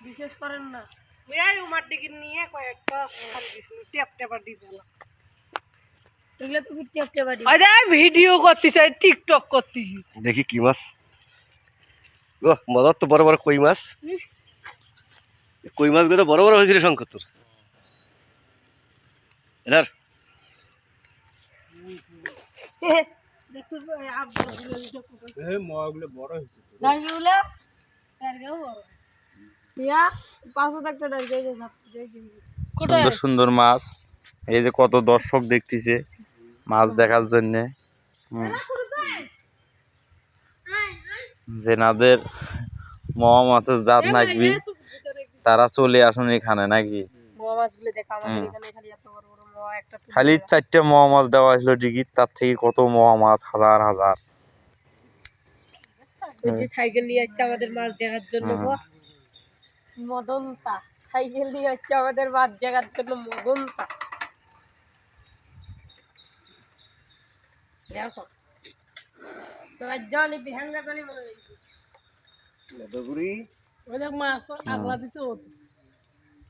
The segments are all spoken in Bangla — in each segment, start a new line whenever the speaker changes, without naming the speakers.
বিশেষ করেন না ওই উমার ডিগি নিয়ে কয়েকটা খালি দিছিল টেপ টেপার দিয়ে দিল এগুলো তো টেপ টেপার দিয়ে আরে ভিডিও করতেছি টিকটক করতেছি
দেখি কি মাছ ও মজার তো বড় বড় কই মাছ গুলো বড় বড় হয়েছিল শঙ্কর তোর এধার
সুন্দর সুন্দর মাছ এই যে কত দর্শক দেখতেছে মাছ দেখার জন্য যেনাদের মহা মাছের জাত নাকি তারা চলে আসুন এখানে নাকি খালি 4টে মহা মাছ দেওয়া হয়েছিল টিকিট তার থেকে কত মহা মাছ হাজার হাজার
সাইকেল নিয়ে যাচ্ছে আমাদের মাছ দেখার জন্য মদন চা সাইকেল নিয়ে যাচ্ছে আমাদের মাছ দেখার জন্য মদন চা দেখো তোমার জনি বিহাঙ্গা জনি মনে হইছে
মেদগুড়ি
ওই দেখ মাছ আগলা দিছে ও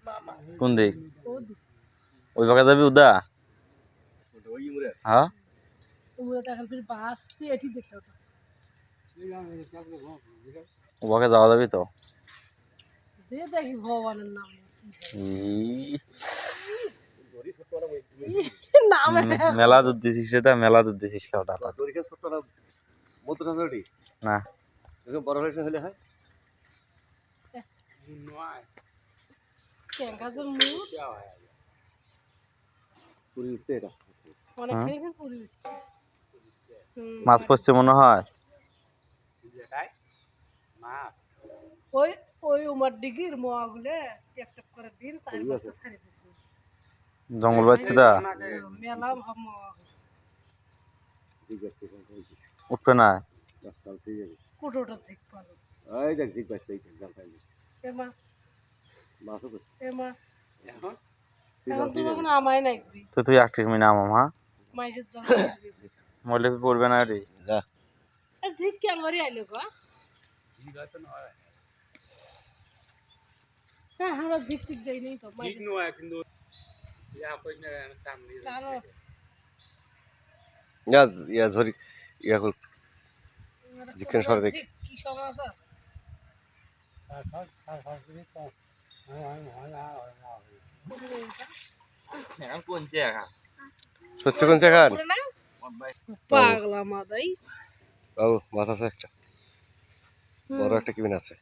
বাবা
কোন দিক ওই ভাগে যাবি উদা হ্যাঁ
ওগুলো তো এখন ফির বাস দিয়ে এটি দেখতে হবে
ও ভাগে যাওয়া যাবি তো
দিয়ে দেখি ভগবানের নাম
মেলা দুধ দিছিস রে মেলা দুধ দিছিস কেউটা না
বড় হলে হয়
মাছ পড়ছে মনে হয়
ওই ওই উমার ডিগির মোয়াগুলো একটা করে দিন 4 বছর ছাড়ি দিছে
জঙ্গল বাচ্চা দা
মেলা ভাব মোয়া
উঠবে না
কুটোটা ঠিক পালো
এই দেখ ঠিক বাচ্চা এই জাল পাইলি
এমা
মাছও তো
এমা এখন তুমি এখন আমায় নাকবি
তো তুই একটু মিনা মামা
মাইজের জন্য
মলে পড়বে না রে যা
ঠিক কেন করে আইলো গো
ঠিক আছে না
হ্যাঁ আমরা ঠিক ঠিক দেই নাই তো
ঠিক নয় কিন্তু ইয়া কই না কাম নেই ইয়া ধরি ইয়া কর জিকেন সর দেখ
কি সমস্যা
সত্যি কোন জায়গা
পাগলা মাদাই
বাবু মাছ আছে একটা বড় একটা কিবিন আছে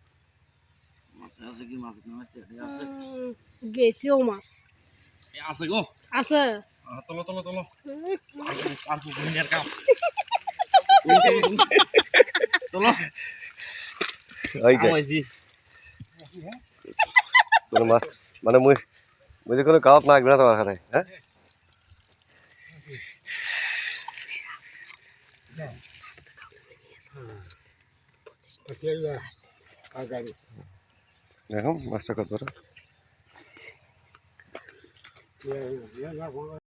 গেছি ও মাছ
আছে গো
আছে
তোলো তোলো তোলো তোলো ওই তোর মাছ মানে মুই মুই কোনো গাঁত না আসবে না তোমার এখানে হ্যাঁ দেখো মাছটা কত বড়